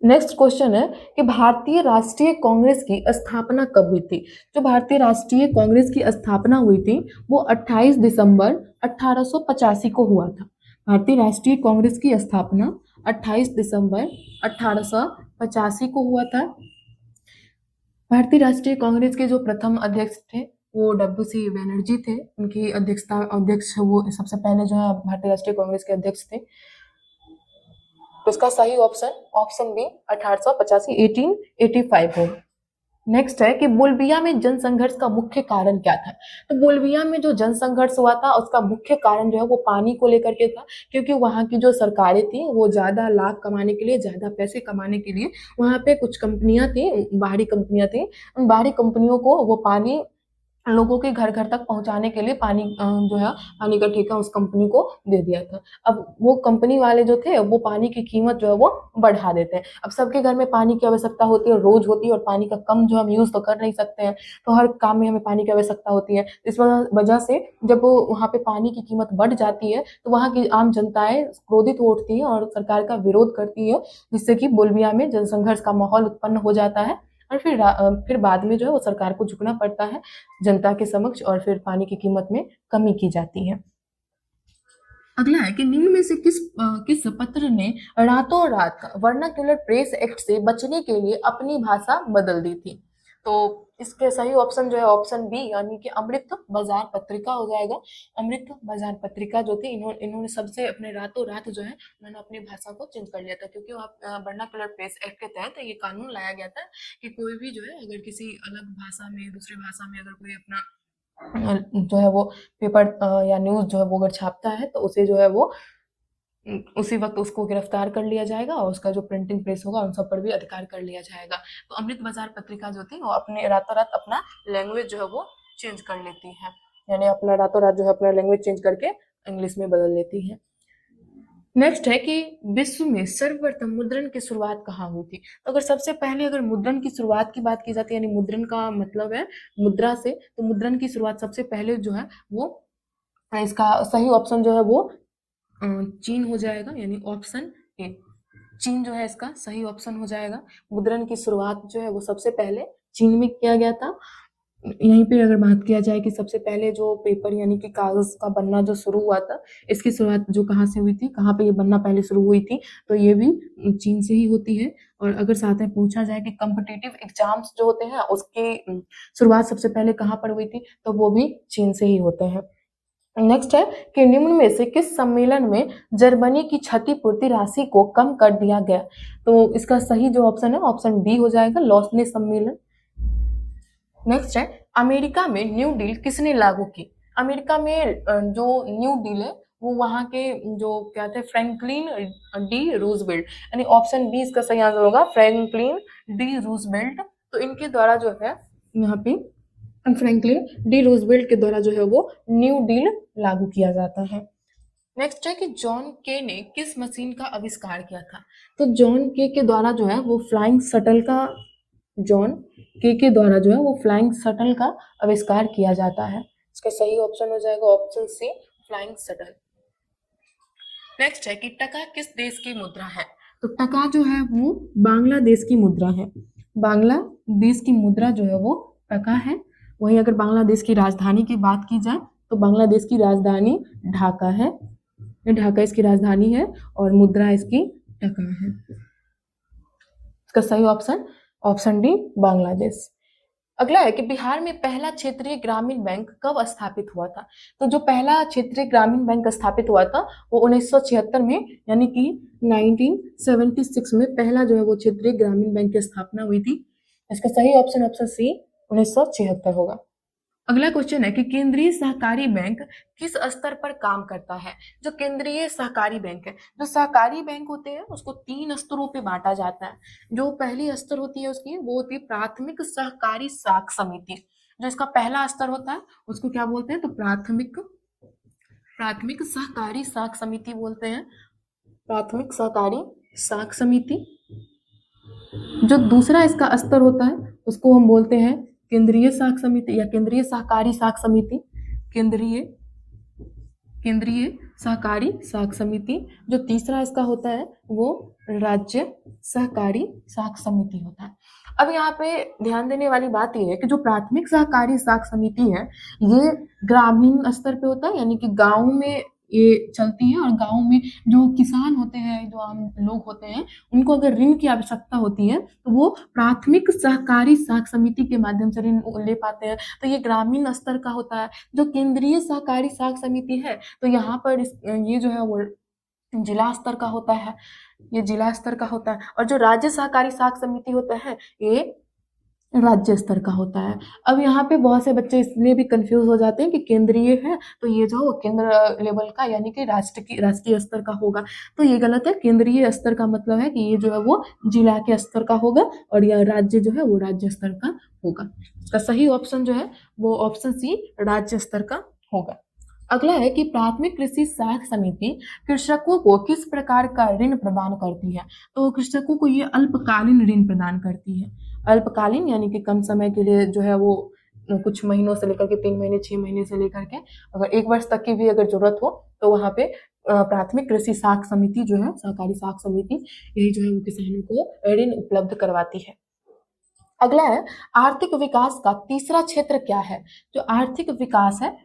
नेक्स्ट क्वेश्चन है कि भारतीय राष्ट्रीय कांग्रेस की स्थापना कब हुई थी? जो भारतीय राष्ट्रीय कांग्रेस की स्थापना हुई थी वो 28 दिसंबर 1885 को हुआ था। भारतीय राष्ट्रीय कांग्रेस की स्थापना 28 दिसंबर 1885 को हुआ था। भारतीय राष्ट्रीय कांग्रेस के जो प्रथम अध्यक्ष थे वो डब्ल्यू.सी. बनर्जी थे, उनकी अध्यक्ष वो सबसे पहले जो है भारतीय राष्ट्रीय कांग्रेस के अध्यक्ष थे। तो इसका सही ऑप्शन बी 1885 1885 हो। नेक्स्ट है कि बोलबिया में जनसंघर्ष का मुख्य कारण क्या था? तो बोलबिया में जो जनसंघर्ष हुआ था उसका मुख्य कारण जो है वो पानी को लेकर के था, क्योंकि वहाँ की जो सरकारें थी वो ज्यादा लाभ कमाने के लिए, ज्यादा पैसे कमाने के लिए वहाँ पे कुछ कंपनियां थी, बाहरी कंपनियां थी, उन बाहरी कंपनियों को वो पानी लोगों के घर घर तक पहुंचाने के लिए पानी जो है पानी का ठेका उस कंपनी को दे दिया था। अब वो कंपनी वाले जो थे वो पानी की कीमत जो है वो बढ़ा देते हैं। अब सबके घर में पानी की आवश्यकता होती है, रोज होती है, और पानी का कम जो हम यूज तो कर नहीं सकते हैं, तो हर काम में हमें पानी की आवश्यकता होती है। इस वजह से जब वहाँ पे पानी की कीमत बढ़ जाती है तो वहाँ की आम जनताएं क्रोधित हो उठती है और सरकार का विरोध करती है, जिससे कि बोलबिया में जनसंघर्ष का माहौल उत्पन्न हो जाता है, और फिर बाद में जो है वो सरकार को झुकना पड़ता है जनता के समक्ष, और फिर पानी की कीमत में कमी की जाती है। अगला है कि निम्न में से किस पत्र ने रातों रात वर्नाक्युलर प्रेस एक्ट से बचने के लिए अपनी भाषा बदल दी थी? तो इसके सही ऑप्शन जो है ऑप्शन बी, यानी कि अमृत बाजार पत्रिका हो जाएगा। अमृत बाजार पत्रिका जो थी इन्होंने सबसे अपने रातों रात जो है उन्होंने अपनी भाषा को चेंज कर लिया था, क्योंकि वर्नाक्युलर प्रेस एक्ट के तहत ये कानून लाया गया था कि कोई भी जो है अगर किसी अलग भाषा में, दूसरी भाषा में अगर कोई अपना जो है वो पेपर या न्यूज जो है वो अगर छापता है तो उसे जो है वो उसी वक्त उसको गिरफ्तार कर लिया जाएगा, और उसका जो प्रिंटिंग प्रेस होगा उन सब पर भी अधिकार कर लिया जाएगा। तो अमृत बाजार पत्रिका जो थी वो अपने रातों रात अपना लैंग्वेज जो है वो चेंज कर लेती है, यानी अपना रातों रात जो है अपना लैंग्वेज चेंज करके इंग्लिश में बदल लेती है। नेक्स्ट है कि विश्व में सर्वप्रथम मुद्रण की शुरुआत कहाँ हुई थी? तो अगर सबसे पहले अगर मुद्रण की शुरुआत की बात की जाती है, यानी मुद्रण का मतलब है मुद्रा से, तो मुद्रण की शुरुआत सबसे पहले जो है वो इसका सही ऑप्शन जो है वो चीन हो जाएगा, यानी ऑप्शन ए, चीन जो है इसका सही ऑप्शन हो जाएगा। मुद्रण की शुरुआत जो है वो सबसे पहले चीन में किया गया था। यहीं पे अगर बात किया जाए कि सबसे पहले जो पेपर यानी कि कागज़ का बनना जो शुरू हुआ था, इसकी शुरुआत जो कहाँ से हुई थी, कहाँ पे ये बनना पहले शुरू हुई थी, तो ये भी चीन से ही होती है। और अगर साथ में पूछा जाए कि कॉम्पिटिटिव एग्ज़ाम्स जो होते हैं, उसकी शुरुआत सबसे पहले कहाँ पर हुई थी, तो वो भी चीन से ही होते हैं। नेक्स्ट है कि निम्न में से किस सम्मेलन में जर्मनी की क्षतिपूर्ति राशि को कम कर दिया गया? तो इसका सही जो ऑप्शन है, ऑप्शन डी हो जाएगा, लॉसले सम्मेलन। नेक्स्ट है अमेरिका में न्यू डील किसने लागू की? अमेरिका में जो न्यू डील है वो वहाँ के जो क्या थे फ्रैंकलिन डी रूजवेल्ट, यानी ऑप्शन बी इसका सही आंसर होगा, फ्रैंकलिन डी रूजवेल्ट। तो इनके द्वारा जो है यहाँ पे फ्रैंकलिन डी रूजवेल्ट के द्वारा जो है वो न्यू डील लागू किया जाता है। नेक्स्ट है कि जॉन के ने किस मशीन का आविष्कार किया था? तो जॉन के द्वारा जो है वो फ्लाइंग शटल का जॉन के द्वारा जो है वो फ्लाइंग शटल का आविष्कार किया जाता है। इसका सही ऑप्शन हो जाएगा option C, flying shuttle. Next है कि टका किस देश की मुद्रा है? तो टका जो है वो बांग्लादेश की मुद्रा है। बांग्लादेश की मुद्रा जो है वो टका है। वहीं अगर बांग्लादेश की राजधानी की बात की जाए तो बांग्लादेश की राजधानी ढाका है। ढाका इसकी राजधानी है और मुद्रा इसकी टका है। इसका सही ऑप्शन ऑप्शन डी, बांग्लादेश। अगला है कि बिहार में पहला क्षेत्रीय ग्रामीण बैंक कब स्थापित हुआ था? तो जो पहला क्षेत्रीय ग्रामीण बैंक स्थापित हुआ था वो 1976 में, यानी कि 1976 में पहला जो है वो क्षेत्रीय ग्रामीण बैंक की स्थापना हुई थी। इसका सही ऑप्शन ऑप्शन सी, 1976 होगा। अगला क्वेश्चन है कि केंद्रीय सहकारी बैंक किस स्तर पर काम करता है? जो केंद्रीय सहकारी बैंक है, जो सहकारी बैंक होते हैं उसको 3 स्तरों पे बांटा जाता है। जो पहली स्तर होती है उसकी वो होती है प्राथमिक सहकारी साख समिति। जो इसका पहला स्तर होता है उसको क्या बोलते हैं? तो प्राथमिक सहकारी साख समिति बोलते हैं, प्राथमिक सहकारी साख समिति। जो दूसरा इसका स्तर होता है उसको हम बोलते हैं केंद्रीय साख समिति या केंद्रीय सहकारी साख समिति। केंद्रीय केंद्रीय सहकारी साख समिति। जो तीसरा इसका होता है वो राज्य सहकारी साख समिति होता है। अब यहाँ पे ध्यान देने वाली बात यह है कि जो प्राथमिक सहकारी साख समिति है ये ग्रामीण स्तर पे होता है, यानी कि गांव में ये चलती है और गांव में जो किसान होते हैं, जो आम लोग होते हैं, उनको अगर ऋण की आवश्यकता होती है तो वो प्राथमिक सहकारी साख समिति के माध्यम से ऋण ले पाते हैं। तो ये ग्रामीण स्तर का होता है। जो केंद्रीय सहकारी साख समिति है तो यहाँ पर ये जो है वो जिला स्तर का होता है, ये जिला स्तर का होता है। और जो राज्य सहकारी साख समिति होता है ये राज्य स्तर का होता है। अब यहाँ पे बहुत से बच्चे इसलिए भी कंफ्यूज हो जाते हैं कि केंद्रीय है तो ये जो केंद्र लेवल का यानी कि राष्ट्रीय स्तर का होगा, तो ये गलत है। केंद्रीय स्तर का मतलब है कि ये जो है वो जिला के स्तर का होगा और यह राज्य जो है वो राज्य स्तर का होगा। इसका सही ऑप्शन जो है वो ऑप्शन सी, राज्य स्तर का होगा। अगला है कि प्राथमिक कृषि साख समिति कृषकों को किस प्रकार का ऋण प्रदान करती है? तो कृषकों को ये अल्पकालीन ऋण प्रदान करती है। अल्पकालीन यानी कि कम समय के लिए जो है वो कुछ महीनों से लेकर के 3 महीने 6 महीने से लेकर के अगर 1 वर्ष तक की भी अगर जरूरत हो तो वहाँ पे प्राथमिक कृषि साख समिति जो है, सहकारी साख समिति, यही जो है वो किसानों को ऋण उपलब्ध करवाती है। अगला है आर्थिक विकास का तीसरा क्षेत्र क्या है? जो आर्थिक विकास है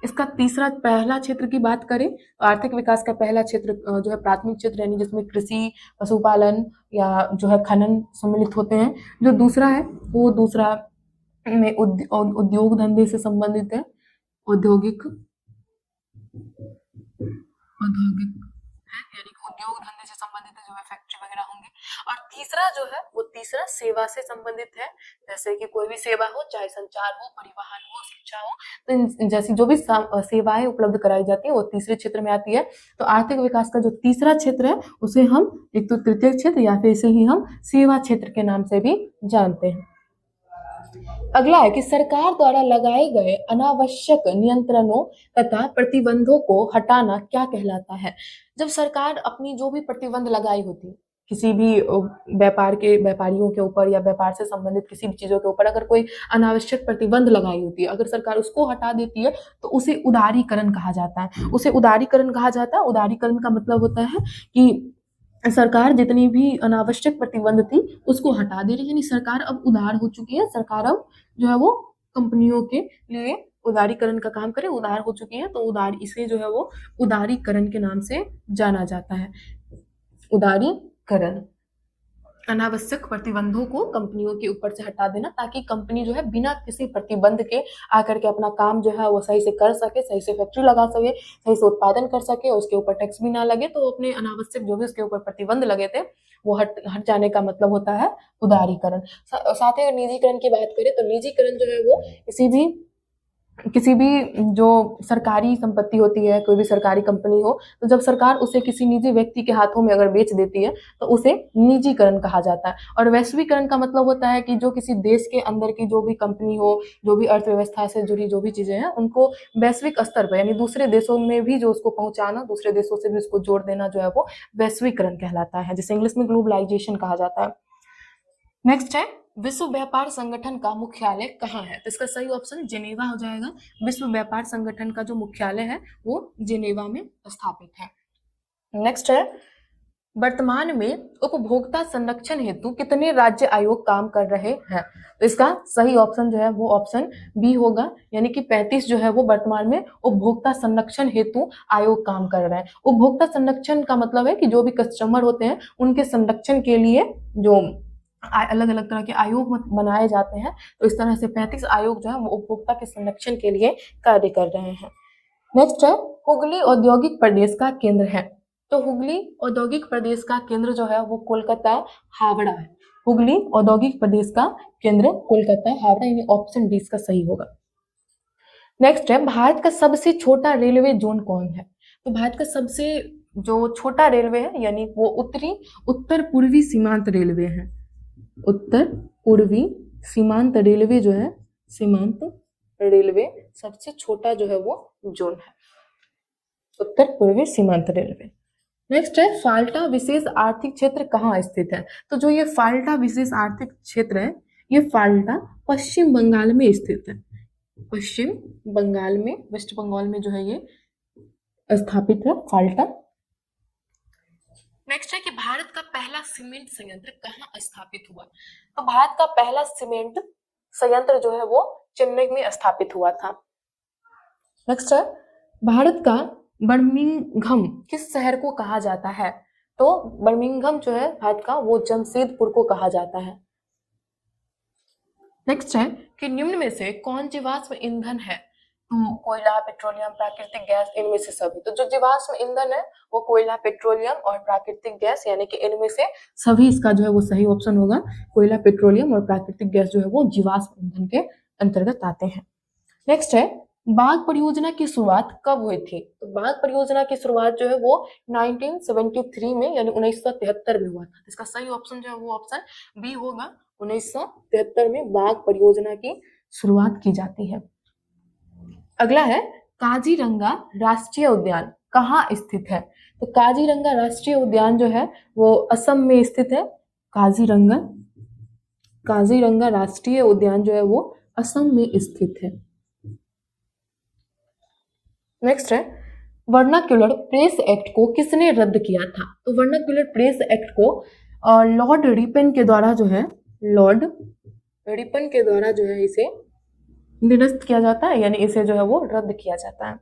इसका तीसरा, पहला क्षेत्र की बात करें तो आर्थिक विकास का पहला क्षेत्र जो है प्राथमिक क्षेत्र यानी जिसमें कृषि, पशुपालन या जो है खनन सम्मिलित होते हैं। जो दूसरा है वो दूसरा में उद्योग धंधे से संबंधित है, औद्योगिक औद्योगिक है, यानी कि उद्योग धंधे से संबंधित है, जो है फैक्ट्री वगैरह होंगे। और तीसरा जो है वो तीसरा सेवा से संबंधित है, जैसे कि कोई भी सेवा हो, चाहे संचार हो, परिवहन हो, शिक्षा हो, तो जैसी जो भी सेवाएं उपलब्ध कराई जाती है वो तीसरे क्षेत्र में आती है। तो आर्थिक विकास का जो तीसरा क्षेत्र है उसे हम एक तो तृतीय क्षेत्र या फिर इसे ही हम सेवा क्षेत्र के नाम से भी जानते हैं। अगला है कि सरकार द्वारा लगाए गए अनावश्यक नियंत्रणों तथा प्रतिबंधों को हटाना क्या कहलाता है? जब सरकार अपनी जो भी प्रतिबंध लगाई होती है किसी भी व्यापारियों के ऊपर या व्यापार से संबंधित किसी भी चीजों के ऊपर अगर कोई अनावश्यक प्रतिबंध लगाई होती है, अगर सरकार उसको हटा देती है तो उसे उदारीकरण कहा जाता है। उसे उदारीकरण कहा जाता है। उदारीकरण का मतलब होता है कि सरकार जितनी भी अनावश्यक प्रतिबंध थी उसको हटा दे रही है, यानी सरकार अब उदार हो चुकी है। सरकार अब जो है वो कंपनियों के लिए उदारीकरण का काम करे, उदार हो चुकी है तो उदार इसे जो है वो उदारीकरण के नाम से जाना जाता है। उदारीकरण अनावश्यक प्रतिबंधों को कंपनियों के ऊपर से हटा देना, ताकि कंपनी जो है बिना किसी प्रतिबंध के आकर के अपना काम जो है वो सही से कर सके, सही से फैक्ट्री लगा सके, सही से उत्पादन कर सके, उसके ऊपर टैक्स भी ना लगे। तो अपने अनावश्यक जो भी उसके ऊपर प्रतिबंध लगे थे वो हट हट जाने का मतलब होता है उदारीकरण। साथ ही निजीकरण की बात करें तो निजीकरण जो है वो किसी भी जो सरकारी संपत्ति होती है, कोई भी सरकारी कंपनी हो, तो जब सरकार उसे किसी निजी व्यक्ति के हाथों में अगर बेच देती है तो उसे निजीकरण कहा जाता है। और वैश्वीकरण का मतलब होता है कि जो किसी देश के अंदर की जो भी कंपनी हो, जो भी अर्थव्यवस्था से जुड़ी जो भी चीजें हैं, उनको वैश्विक स्तर पर यानी दूसरे देशों में भी जो उसको पहुंचाना, दूसरे देशों से भी उसको जोड़ देना जो है वो वैश्वीकरण कहलाता है, जिसे इंग्लिश में ग्लोबलाइजेशन कहा जाता है। नेक्स्ट है विश्व व्यापार संगठन का मुख्यालय कहाँ है? तो इसका सही ऑप्शन जेनेवा हो जाएगा। विश्व व्यापार संगठन का जो मुख्यालय है वो जेनेवा में स्थापित है। नेक्स्ट है वर्तमान में उपभोक्ता संरक्षण हेतु कितने राज्य आयोग काम कर रहे हैं? तो इसका सही ऑप्शन जो है वो ऑप्शन बी होगा, यानी कि 35 जो है वो वर्तमान में उपभोक्ता संरक्षण हेतु आयोग काम कर रहे हैं। उपभोक्ता संरक्षण का मतलब है कि जो भी कस्टमर होते हैं उनके संरक्षण के लिए जो अलग अलग तरह के आयोग बनाए जाते हैं, तो इस तरह से 35 आयोग जो है वो उपभोक्ता के संरक्षण के लिए कार्य कर रहे हैं। नेक्स्ट है हुगली औद्योगिक प्रदेश का केंद्र है। तो हुगली औद्योगिक प्रदेश का केंद्र जो है वो कोलकाता हावड़ा है। हुगली औद्योगिक प्रदेश का केंद्र कोलकाता हावड़ा, यानी ऑप्शन डी इसका सही होगा। नेक्स्ट है भारत का सबसे छोटा रेलवे जोन कौन है? तो भारत का सबसे जो छोटा रेलवे है यानी वो उत्तर पूर्वी सीमांत रेलवे है। उत्तर पूर्वी सीमांत रेलवे जो है, सीमांत रेलवे सबसे छोटा जो है वो जोन है, उत्तर पूर्वी सीमांत रेलवे। नेक्स्ट है फाल्टा विशेष आर्थिक क्षेत्र कहाँ स्थित है? तो जो ये फाल्टा विशेष आर्थिक क्षेत्र है, ये फाल्टा पश्चिम बंगाल में स्थित है। पश्चिम बंगाल में, वेस्ट बंगाल में जो है ये स्थापित है फाल्टा। नेक्स्ट है कि भारत का पहला सीमेंट संयंत्र कहाँ स्थापित हुआ? तो भारत का पहला सीमेंट संयंत्र जो है वो चेन्नई में स्थापित हुआ था। नेक्स्ट है भारत का बर्मिंघम किस शहर को कहा जाता है? तो बर्मिंघम जो है भारत का वो जमशेदपुर को कहा जाता है। नेक्स्ट है कि निम्न में से कौन जीवाश्म ईंधन है? कोयला, पेट्रोलियम, प्राकृतिक गैस, इनमें से सभी। तो जो जीवाश्म ईंधन है वो कोयला, पेट्रोलियम और प्राकृतिक गैस, यानी कि इनमें से सभी इसका जो है वो सही ऑप्शन होगा। कोयला, पेट्रोलियम और प्राकृतिक गैस जो है वो जीवाश्म ईंधन के अंतर्गत आते हैं। नेक्स्ट है बाघ परियोजना की शुरुआत कब हुई थी? तो बाघ परियोजना की शुरुआत जो है वो 1973 में यानी 1973 में हुआ था। इसका सही ऑप्शन जो है वो ऑप्शन बी होगा। 1973 में बाघ परियोजना की शुरुआत की जाती है। अगला है काजीरंगा राष्ट्रीय उद्यान कहाँ स्थित है? तो काजीरंगा राष्ट्रीय उद्यान जो है वो असम में स्थित है। काजीरंगा काजीरंगा राष्ट्रीय उद्यान जो है वो असम में स्थित है। नेक्स्ट है वर्नाक्युलर प्रेस एक्ट को किसने रद्द किया था? तो वर्नाक्युलर प्रेस एक्ट को लॉर्ड रिपन के द्वारा जो है, लॉर्ड रिपन के द्वारा जो है इसे निरस्त किया जाता है, यानी इसे जो है वो रद्द किया जाता है,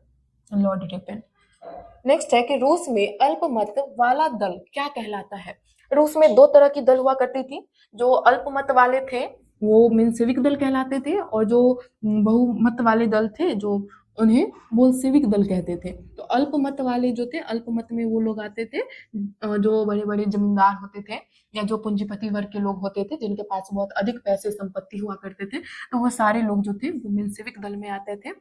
लॉर्ड रिपन। नेक्स्ट है कि रूस में अल्पमत वाला दल क्या कहलाता है? रूस में दो तरह की दल हुआ करती थी। जो अल्पमत वाले थे वो मेंशेविक दल कहलाते थे, और जो बहुमत वाले दल थे जो उन्हें बोल्शेविक दल कहते थे। तो अल्पमत वाले जो थे, अल्पमत में वो लोग आते थे जो बड़े बड़े जमींदार होते थे या जो पूंजीपति वर्ग के लोग होते थे, जिनके पास बहुत अधिक पैसे संपत्ति हुआ करते थे, तो वो सारे लोग जो थे वो मेंशेविक दल में आते थे।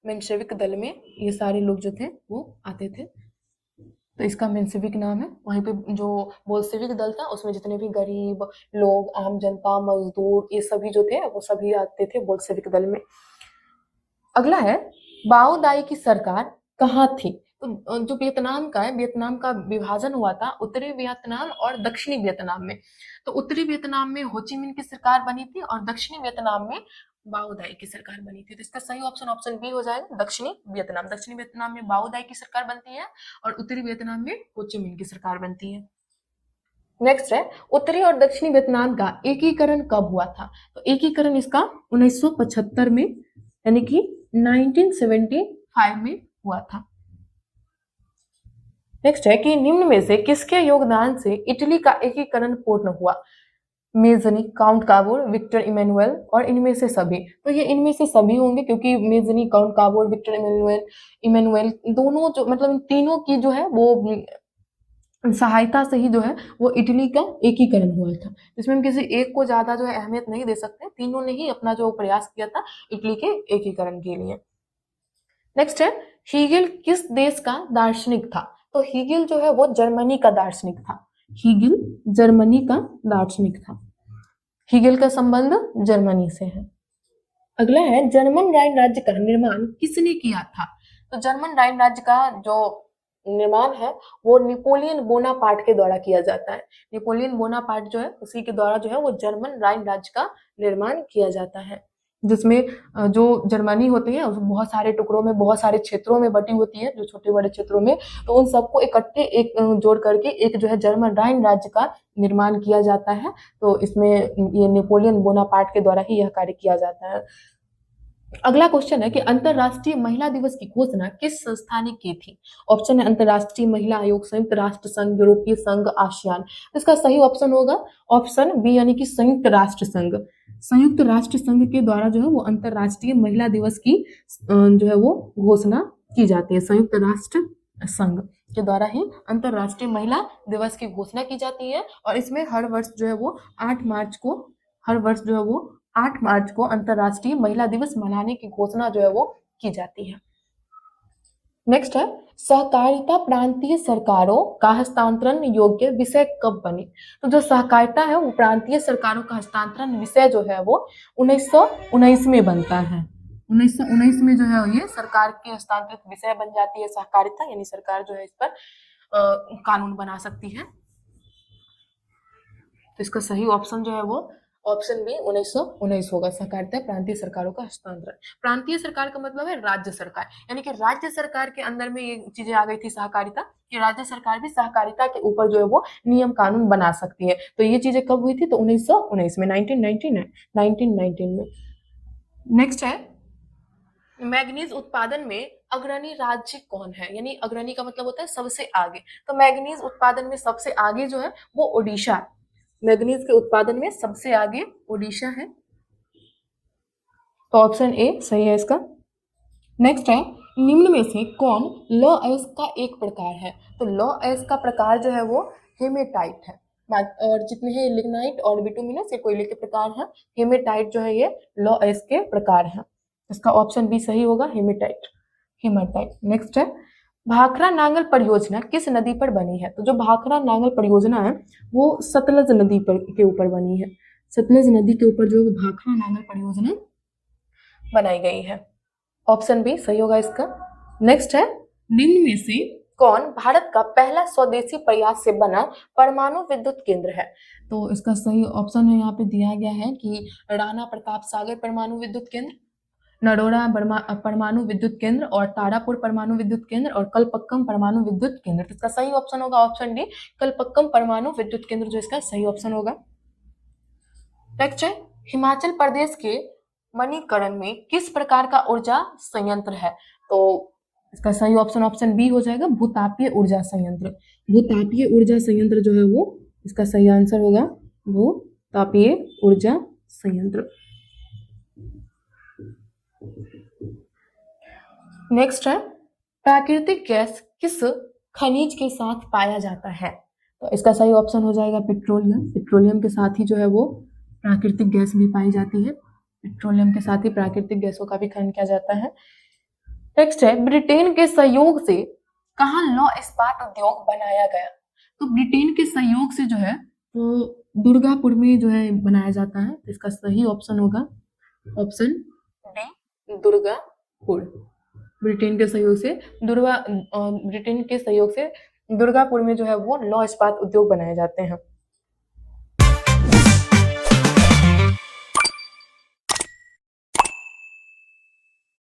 मेंशेविक दल में ये सारे लोग जो थे वो आते थे, तो इसका मेंशेविक नाम है। वहीं पे जो बोल्शेविक दल था उसमें जितने भी गरीब लोग, आम जनता, मजदूर, ये सभी जो थे वो सभी आते थे बोल्शेविक दल में। अगला है बाओ दाई की सरकार कहाँ थी? तो जो वियतनाम का है, वियतनाम का विभाजन हुआ था उत्तरी वियतनाम और दक्षिणी वियतनाम में। तो उत्तरी वियतनाम में हो ची मिन्ह की सरकार बनी थी और दक्षिणी वियतनाम में बाओ दाई की सरकार बनी थी। तो इसका सही ऑप्शन ऑप्शन बी हो जाएगा, दक्षिणी वियतनाम। दक्षिणी वियतनाम में बाओ दाई की सरकार बनती है और उत्तरी वियतनाम में हो ची मिन्ह की सरकार बनती है। नेक्स्ट है उत्तरी और दक्षिणी वियतनाम का एकीकरण कब हुआ था? तो एकीकरण इसका 1975 में यानी कि 1975 में हुआ था। नेक्स्ट है कि निम्न में से किसके योगदान से इटली का एकीकरण पूर्ण हुआ? Mazzini, Count Cavour, Victor Emmanuel और इनमें से सभी। तो ये इनमें से सभी होंगे क्योंकि Mazzini, Count Cavour, Victor Emmanuel Emmanuel दोनों जो मतलब इन तीनों की जो है वो सहायता से ही जो है वो इटली का एकीकरण हुआ था। इसमें हम किसी एक को ज्यादा जो है अहमियत नहीं दे सकते, तीनों ने ही अपना जो प्रयास किया था इटली के एकीकरण के लिए। नेक्स्ट है हीगेल किस देश का दार्शनिक था? तो हीगेल जो है वो जर्मनी का दार्शनिक था। हीगेल जर्मनी का दार्शनिक था। हीगेल का संबंध जर्मनी से है। अगला है जर्मन राइन राज्य का निर्माण किसने किया था? तो जर्मन राइन राज्य का जो निर्माण है वो नेपोलियन बोनापार्ट के द्वारा किया जाता है। नेपोलियन बोनापार्ट जो है उसी के द्वारा जो है वो जर्मन राइन राज्य का निर्माण किया जाता है, जिसमें जो जर्मनी होती है उसमें बहुत सारे टुकड़ों में बहुत सारे क्षेत्रों में बटी होती है, जो छोटे बड़े क्षेत्रों में, तो उन सबको इकट्ठे एक जोड़ करके एक जो है जर्मन राइन राज्य का निर्माण किया जाता है। तो इसमें ये नेपोलियन बोनापार्ट के द्वारा ही यह कार्य किया जाता है। अगला क्वेश्चन है कि अंतरराष्ट्रीय महिला दिवस की घोषणा किस संस्था ने की थी? ऑप्शन है अंतरराष्ट्रीय महिला आयोग, संयुक्त राष्ट्र संघ, यूरोपीय संघ, आसियान। इसका सही ऑप्शन होगा ऑप्शन बी यानी कि संयुक्त राष्ट्र संघ। संयुक्त राष्ट्र संघ के द्वारा जो है वो अंतरराष्ट्रीय महिला दिवस की जो है वो घोषणा की जाती है। संयुक्त राष्ट्र संघ के द्वारा ही अंतरराष्ट्रीय महिला दिवस की घोषणा की जाती है और इसमें हर वर्ष जो है वो 8 मार्च को अंतरराष्ट्रीय महिला दिवस मनाने की घोषणा जो है वो की जाती है। नेक्स्ट है सहकारिता प्रांतीय सरकारों का हस्तांतरण योग्य विषय कब बनी? तो जो सहकारिता है वो प्रांतीय सरकारों का हस्तांतरण विषय जो है वो 1919 में बनता है। 1919 में जो है ये सरकार के हस्तांतरित विषय बन जाती है सहकारिता, यानी सरकार जो है इस पर कानून बना सकती है। तो इसका सही ऑप्शन जो है वो ऑप्शन बी 1919 होगा, सहकारिता प्रांतीय सरकारों का हस्तांतरण। प्रांतीय सरकार का मतलब है राज्य सरकार, यानी कि राज्य सरकार के अंदर में ये चीजें आ गई थी सहकारिता, कि राज्य सरकार भी सहकारिता के ऊपर जो है वो नियम कानून बना सकती है। तो ये चीजें कब हुई थी? तो 1919 में, 1919 में। नेक्स्ट है मैग्नीज उत्पादन में अग्रणी राज्य कौन है? यानी अग्रणी का मतलब होता है सबसे आगे। तो मैग्नीज उत्पादन में सबसे आगे जो है वो ओडिशा, मैग्नीज के उत्पादन में सबसे आगे ओडिशा है। तो ऑप्शन ए सही है इसका। नेक्स्ट है निम्न में से कौन लॉ एस का एक प्रकार है? तो लॉ एस का प्रकार जो है वो हेमेटाइट है, और जितने हैं लिग्नाइट और बिटुमिनस ये कोयले के प्रकार हैं। हेमेटाइट जो है ये लॉ एस के प्रकार है। इसका ऑप्शन बी सही होगा, हेमेटाइट। नेक्स्ट है भाखड़ा नांगल परियोजना किस नदी पर बनी है? तो जो भाखड़ा नांगल परियोजना है वो सतलज नदी पर के ऊपर बनी है। सतलज नदी के ऊपर जो भाखड़ा नांगल परियोजना बनाई गई है। ऑप्शन बी सही होगा इसका। नेक्स्ट है निम्न में से कौन भारत का पहला स्वदेशी प्रयास से बना परमाणु विद्युत केंद्र है? तो इसका सही ऑप्शन है यहाँ पे दिया गया है कि राणा प्रताप सागर परमाणु विद्युत केंद्र, नरोड़ा परमाणु विद्युत केंद्र और तारापुर परमाणु विद्युत केंद्र और कलपक्कम परमाणु विद्युत केंद्र। तो इसका सही ऑप्शन होगा ऑप्शन डी, कलपक्कम परमाणु विद्युत केंद्र जो इसका सही ऑप्शन होगा। नेक्स्ट है हिमाचल प्रदेश के मणिकरण में किस प्रकार का ऊर्जा संयंत्र है? तो इसका सही ऑप्शन ऑप्शन बी हो जाएगा, भूतापीय ऊर्जा संयंत्र। भूतापीय ऊर्जा संयंत्र जो है वो इसका सही आंसर होगा, भूतापीय ऊर्जा संयंत्र। नेक्स्ट है प्राकृतिक गैस किस खनिज के साथ पाया जाता है? तो इसका सही ऑप्शन हो जाएगा पेट्रोलियम। पेट्रोलियम के साथ ही जो है वो प्राकृतिक गैस भी पाई जाती है। पेट्रोलियम के साथ ही प्राकृतिक गैसों का भी खनन किया जाता है। नेक्स्ट है ब्रिटेन के सहयोग से कहाँ लौह इस्पात उद्योग बनाया गया? तो ब्रिटेन के सहयोग से जो है वो दुर्गापुर में जो है बनाया जाता है। तो इसका सही ऑप्शन होगा ऑप्शन डी, दुर्गापुर। ब्रिटेन के सहयोग से दुर्गापुर में जो है वो लौह इस्पात उद्योग बनाए जाते हैं।